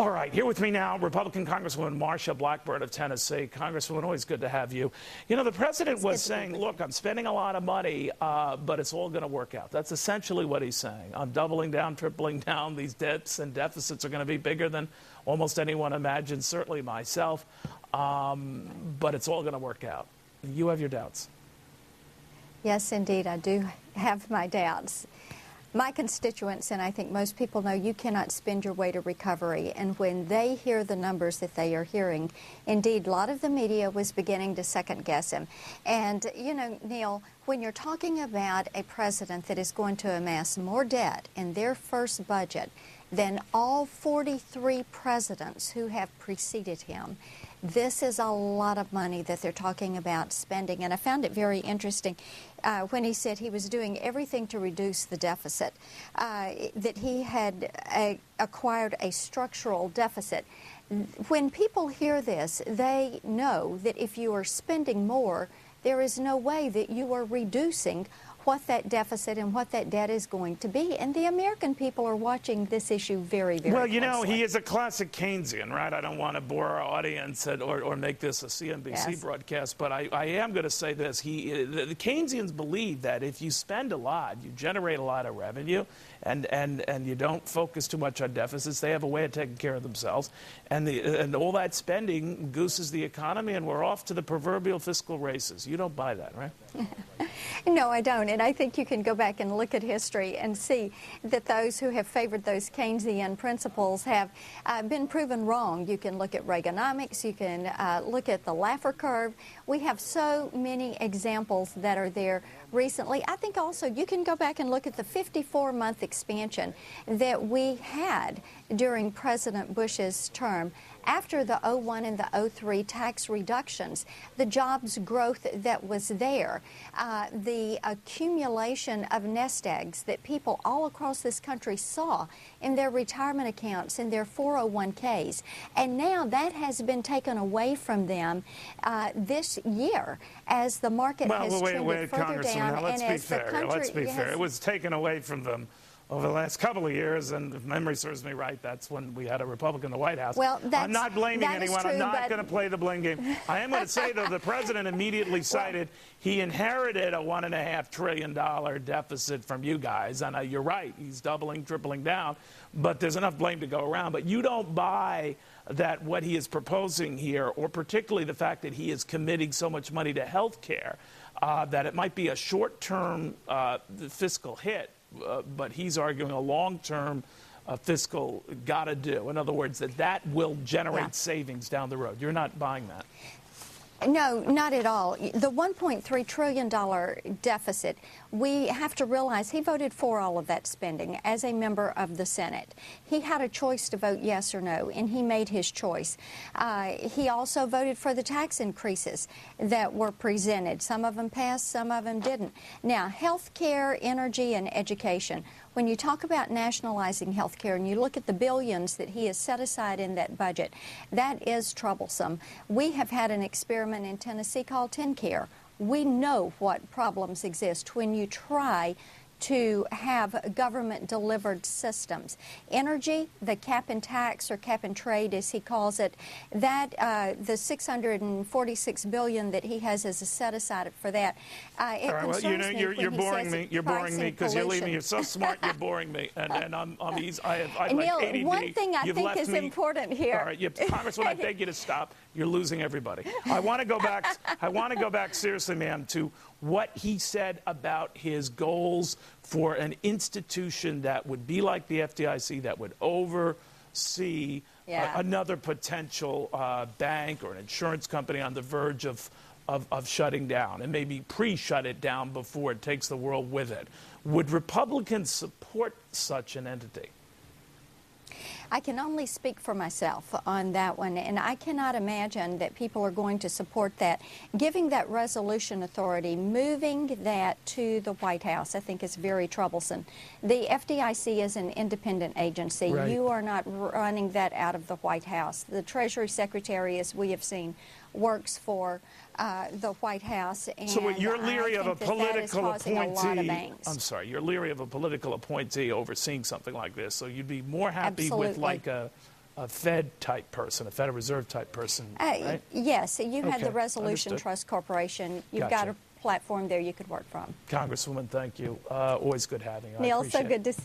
All right, here with me now, Republican Congresswoman Marsha Blackburn of Tennessee. Congresswoman, always good to have you. You know, the president was saying, look, I'm spending a lot of money, but it's all going to work out. That's essentially what he's saying. I'm doubling down, tripling down. These debts and deficits are going to be bigger than almost anyone imagines, certainly myself. But it's all going to work out. You have your doubts. Yes, indeed, I do have my doubts. My constituents, and I think most people know, you cannot spend your way to recovery. And when they hear the numbers that they are hearing, indeed, a lot of the media was beginning to second guess him. And, you know, Neil, when you're talking about a president that is going to amass more debt in their first budget than all 43 presidents who have preceded him, this is a lot of money that they're talking about spending. And I found it very interesting when he said he was doing everything to reduce the deficit, that he had acquired a structural deficit. When people hear this, they know that if you are spending more, there is no way that you are reducing what that deficit and what that debt is going to be. And the American people are watching this issue very, very Well, you closely. know, he is a classic Keynesian, right? I don't want to bore our audience or make this a CNBC broadcast, but I am going to say this. The Keynesians believe that if you spend a lot, you generate a lot of revenue, and you don't focus too much on deficits, they have a way of taking care of themselves. And all that spending gooses the economy, and we're off to the proverbial fiscal races. You don't buy that, right? No, I don't. And I think you can go back and look at history and see that those who have favored those Keynesian principles have been proven wrong. You can look at Reaganomics. You can look at the Laffer curve. We have so many examples that are there recently. I think also you can go back and look at the 54-month expansion that we had during President Bush's term. After the 01 and the 03 tax reductions, the jobs growth that was there, the accumulation of nest eggs that people all across this country saw in their retirement accounts, in their 401ks, and now that has been taken away from them this year as the market has trended further down. Now, let's be fair. Let's be fair. It was taken away from them over the last couple of years, and if memory serves me right, that's when we had a Republican in the White House. Well, I'm not blaming anyone. True, I'm not going to play the blame game. I am going to say, though, the president immediately cited he inherited a $1.5 trillion deficit from you guys. And you're right. He's doubling, tripling down. But there's enough blame to go around. But you don't buy that what he is proposing here, or particularly the fact that he is committing so much money to health care, that it might be a short-term fiscal hit. But he's arguing a long-term fiscal got to do. In other words, that will generate savings down the road. You're not buying that. No, not at all. The $1.3 trillion deficit, we have to realize he voted for all of that spending as a member of the Senate. He had a choice to vote yes or no, and he made his choice. He also voted for the tax increases that were presented. Some of them passed, some of them didn't. Now, health care, energy, and education. When you talk about nationalizing health care and you look at the billions that he has set aside in that budget, that is troublesome. We have had an experiment in Tennessee called TennCare. We know what problems exist when you try to have government-delivered systems. Energy, the cap and tax, or cap and trade as he calls it, that the $646 billion that he has as a set-aside for that, it concerns me when he says you're boring me. You're boring me because you're leaving me. You're so smart. You're boring me, and I'm easy. I have Neil, like ADD. one thing I think is important here. All right, Congresswoman, I beg you to stop. You're losing everybody. I want to go back. I want to go back seriously, ma'am, to what he said about his goals for an institution that would be like the FDIC, that would oversee another potential bank or an insurance company on the verge of shutting down, and maybe pre-shut it down before it takes the world with it. Would Republicans support such an entity? I can only speak for myself on that one, and I cannot imagine that people are going to support that. Giving that resolution authority, moving that to the White House, I think is very troublesome. The FDIC is an independent agency. Right. You are not running that out of the White House. The Treasury Secretary, as we have seen, works for the White House. And so you're leery of a political appointee. I'm sorry, you're leery of a political appointee overseeing something like this. So you'd be more happy Absolutely. with like Fed-type person, a Federal Reserve-type person, right? Yes, you had Okay, the Resolution understood. Trust Corporation. You've Gotcha. got a platform there you could work from. Congresswoman, thank you. Always good having you. I Neil, so appreciate it. good to see you.